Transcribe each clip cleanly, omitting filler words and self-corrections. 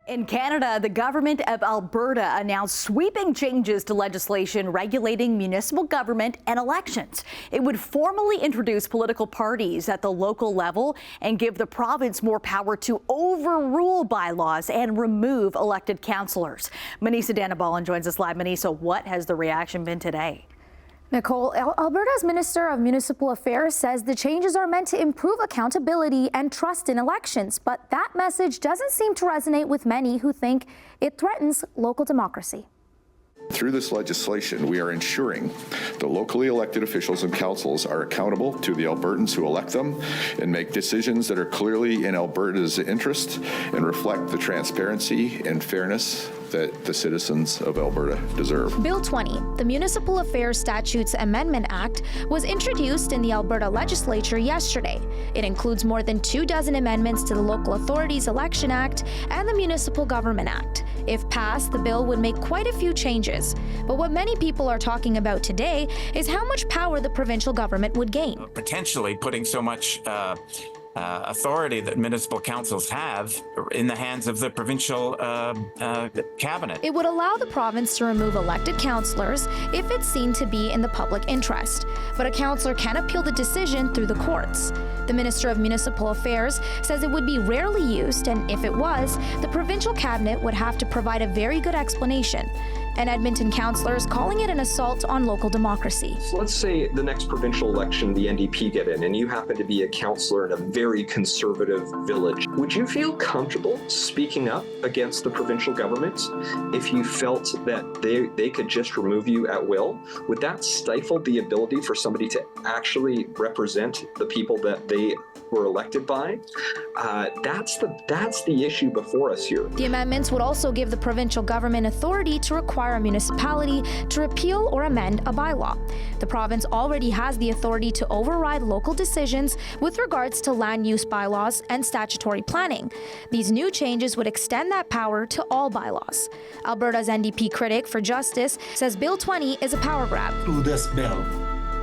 In Canada, the government of Alberta announced sweeping changes to legislation regulating municipal government and elections. It would formally introduce political parties at the local level and give the province more power to overrule bylaws and remove elected councillors. Manisa Danabalan joins us live. Manisa, what has the reaction been today? Nicole, Alberta's Minister of Municipal Affairs says the changes are meant to improve accountability and trust in elections, but that message doesn't seem to resonate with many who think it threatens local democracy. Through this legislation, we are ensuring the locally elected officials and councils are accountable to the Albertans who elect them and make decisions that are clearly in Alberta's interest and reflect the transparency and fairness that the citizens of Alberta deserve. Bill 20, the Municipal Affairs Statutes Amendment Act, was introduced in the Alberta legislature yesterday. It includes more than 24 amendments to the Local Authorities Election Act and the Municipal Government Act. If passed, the bill would make quite a few changes. But what many people are talking about today is how much power the provincial government would gain. Potentially putting so much authority that municipal councils have in the hands of the provincial cabinet. It would allow the province to remove elected councillors if it's seen to be in the public interest. But a councillor can appeal the decision through the courts. The Minister of Municipal Affairs says it would be rarely used, and if it was, the provincial cabinet would have to provide a very good explanation. And Edmonton councillors calling it an assault on local democracy. So let's say the next provincial election, the NDP get in, and you happen to be a councillor in a very conservative village. Would you feel comfortable speaking up against the provincial government if you felt that they could just remove you at will? Would that stifle the ability for somebody to actually represent the people that they were elected by? That's the issue before us here. The amendments would also give the provincial government authority to require a municipality to repeal or amend a bylaw. The province already has the authority to override local decisions with regards to land use bylaws and statutory planning. These new changes would extend that power to all bylaws. Alberta's NDP critic for justice says Bill 20 is a power grab. Through this bill,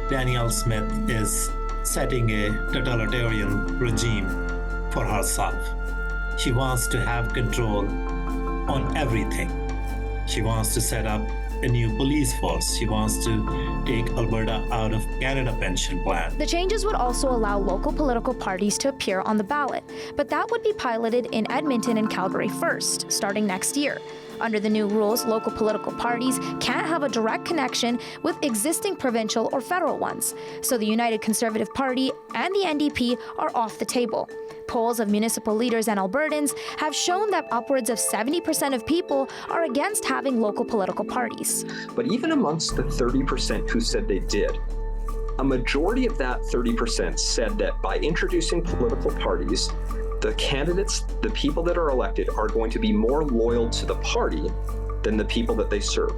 Danielle Smith is setting a totalitarian regime for herself. She wants to have control on everything. She wants to set up a new police force. She wants to take Alberta out of Canada pension plan. The changes would also allow local political parties to appear on the ballot, but that would be piloted in Edmonton and Calgary first, starting next year. Under the new rules, local political parties can't have a direct connection with existing provincial or federal ones, so the United Conservative Party and the NDP are off the table. Polls of municipal leaders and Albertans have shown that upwards of 70% of people are against having local political parties. But even amongst the 30% who said they did, a majority of that 30% said that by introducing political parties, the candidates, the people that are elected, are going to be more loyal to the party than the people that they serve.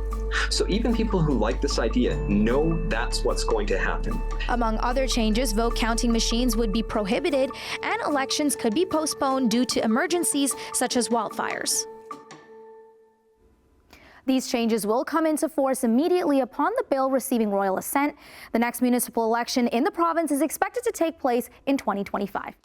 So even people who like this idea know that's what's going to happen. Among other changes, vote counting machines would be prohibited and elections could be postponed due to emergencies such as wildfires. These changes will come into force immediately upon the bill receiving royal assent. The next municipal election in the province is expected to take place in 2025.